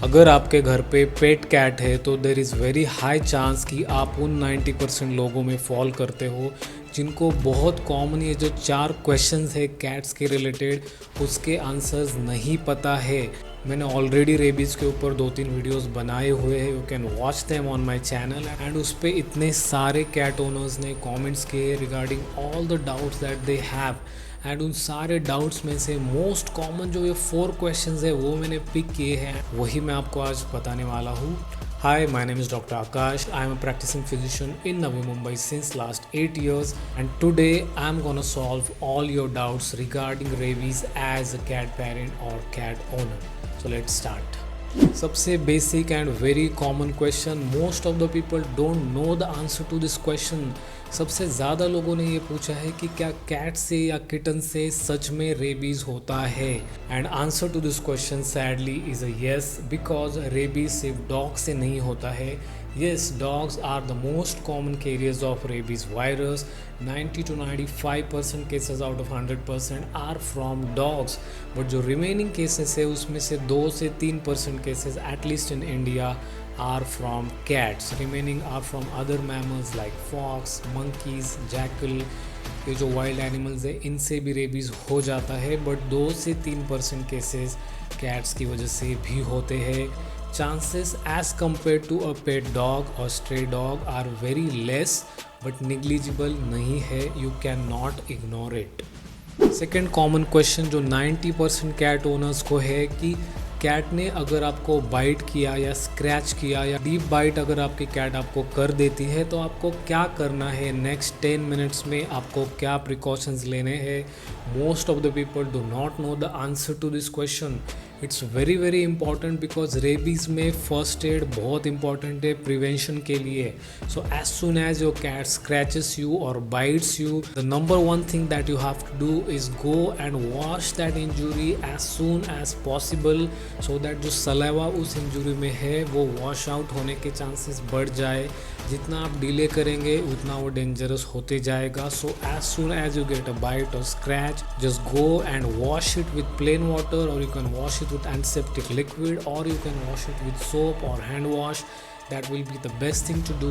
अगर आपके घर पे पेट कैट है तो there is very high chance कि आप उन 90% लोगों में फॉल करते हो जिनको बहुत कॉमन ये जो 4 क्वेश्चंस है कैट्स के रिलेटेड उसके आंसर्स नहीं पता है। मैंने ऑलरेडी रेबीज़ के ऊपर 2-3 वीडियोस बनाए हुए हैं, you can watch them on my channel and उस पर इतने सारे कैट ओनर्स ने कमेंट्स किए regarding all the doubts that they have and उन सारे डाउट्स में से मोस्ट कॉमन जो ये 4 क्वेश्चंस है वो मैंने पिक किए हैं, वही मैं आपको आज बताने वाला हूँ। Hi, my name is Dr. Akash. I am a practicing physician in Navi Mumbai since last 8 years and today I am gonna solve all your doubts regarding rabies as a cat parent or cat owner. So let's start. सबसे basic and very common question, most of the people don't know the answer to this question. सबसे ज़्यादा लोगों ने ये पूछा है कि क्या कैट से या किटन से सच में रेबीज़ होता है, and answer to this question sadly is a yes, because rabies सिर्फ डॉग से नहीं होता है। Yes, dogs are the most common carriers of rabies virus. 90 to 95% cases out of 100% are from dogs. But जो remaining cases है उसमें से 2 से 3% cases at least in India are from cats. Remaining are from other mammals like fox, monkeys, jackal. ये जो wild animals है इनसे भी रेबीज़ हो जाता है, बट 2 से 3% केसेस कैट्स की वजह से भी होते हैं। Chances as compared to a pet dog or stray dog are very less but negligible नहीं है, you cannot ignore it. Second common question जो 90% कैट ओनर्स को है कि कैट ने अगर आपको बाइट किया या स्क्रैच किया या डीप बाइट अगर आपकी कैट आपको कर देती है तो आपको क्या करना है, नेक्स्ट 10 मिनट्स में आपको क्या प्रिकॉशंस लेने हैं। Most of the people do not know the answer to this question. It's very very important because rabies में फर्स्ट एड बहुत इंपॉर्टेंट है प्रिवेंशन के लिए। So as soon as your cat scratches you और bites you, the number one thing that you have to do is go and wash that injury as soon as possible, so that जो saliva उस injury में है वो wash out होने के chances बढ़ जाए। जितना आप डिले करेंगे उतना वो डेंजरस होते जाएगा। So as soon as you get a bite और scratch, just go and wash it with plain water और you can wash it with antiseptic liquid or you can wash it with soap or hand wash. That will be the best thing to do,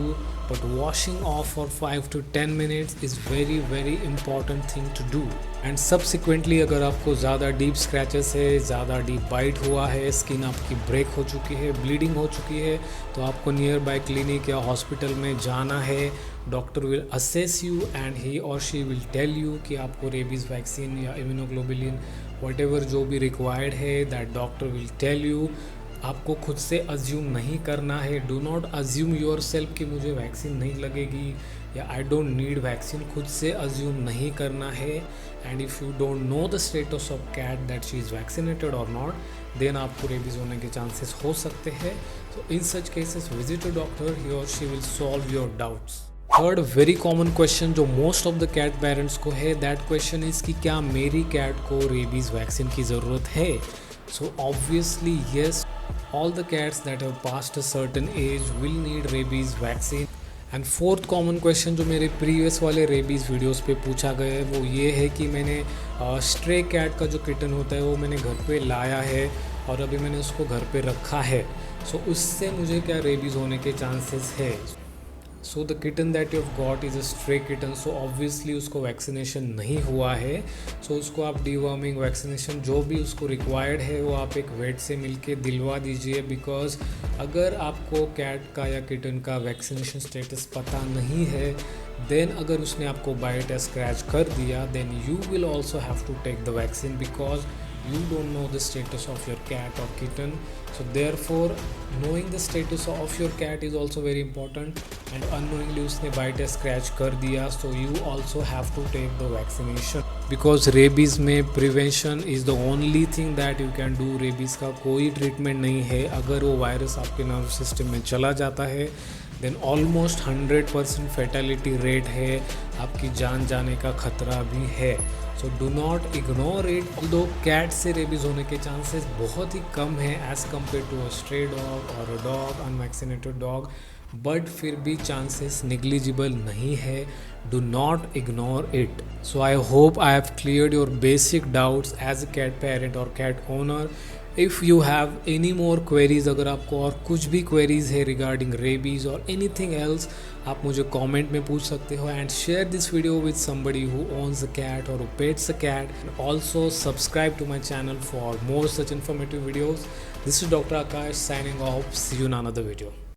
but washing off for 5 to 10 minutes is very very important thing to do. And subsequently अगर आपको ज़्यादा deep scratches है, ज़्यादा deep bite हुआ है, skin आपकी break हो चुकी है, ब्लीडिंग हो चुकी है, तो आपको नियर बाय क्लिनिक या हॉस्पिटल में जाना है। Doctor will assess you and he और शी विल टेल यू कि आपको रेबीज़ वैक्सीन या इम्यूनोग्लोबुलिन वटेवर जो भी रिक्वायर्ड है, that doctor will tell you. आपको खुद से अज्यूम नहीं करना है। Do not assume yourself कि मुझे वैक्सीन नहीं लगेगी या आई डोंट नीड वैक्सीन, खुद से अज्यूम नहीं करना है। And if you don't know the status of cat that she is vaccinated और नॉट, देन आपको रेबीज़ होने के चांसेस हो सकते हैं। So in such cases visit a doctor, he और she will solve your doubts. Third very common question जो most of the cat parents को है, दैट क्वेश्चन इज़ कि क्या मेरी कैट को रेबीज़ वैक्सीन की ज़रूरत है। So obviously yes, all the cats that have passed a certain age will need rabies vaccine. And fourth common question जो मेरे प्रीवियस वाले रेबीज़ वीडियोस पे पूछा गया है वो ये है कि मैंने स्ट्रे कैट का जो किटन होता है वो मैंने घर पे लाया है और अभी मैंने उसको घर पे रखा है, सो उससे मुझे क्या रेबीज़ होने के चांसेस है। So the kitten that you have got is a stray kitten, so obviously उसको वैक्सीनेशन नहीं हुआ है। सो उसको आप डीवर्मिंग वैक्सीनेशन जो भी उसको रिक्वायर्ड है वो आप एक वेट से मिलके दिलवा दीजिए, बिकॉज अगर आपको कैट का या किटन का वैक्सीनेशन स्टेटस पता नहीं है, देन अगर उसने आपको बाइट या स्क्रैच कर दिया, then you will also have to take the vaccine because you don't know the status of your cat or kitten. So therefore knowing the status of your cat is also very important, and unknowingly उसने bite या scratch कर दिया, so you also have to take the vaccination because rabies में prevention is the only thing that you can do. rabies का कोई treatment नहीं है। अगर वो वायरस आपके नर्व सिस्टम में चला जाता है देन ऑलमोस्ट 100% फैटेलिटी रेट है, आपकी जान जाने का खतरा भी है। So do not ignore it. Although cat से रेबीज़ होने के चांसेस बहुत ही कम है as compare to a stray dog और a dog unvaccinated dog, but फिर भी चांसेस निग्लिजिबल नहीं है। Do not ignore it. So I hope I have cleared your basic doubts as a cat parent और cat owner. If you have any more queries, अगर आपको और कुछ भी क्वेरीज है रिगार्डिंग रेबीज और एनीथिंग एल्स, आप मुझे कमेंट में पूछ सकते हो। And share this video with somebody who owns a cat और who pets a cat. Also subscribe to my channel for more such informative videos. This is Dr. Akash signing off. See you in another video.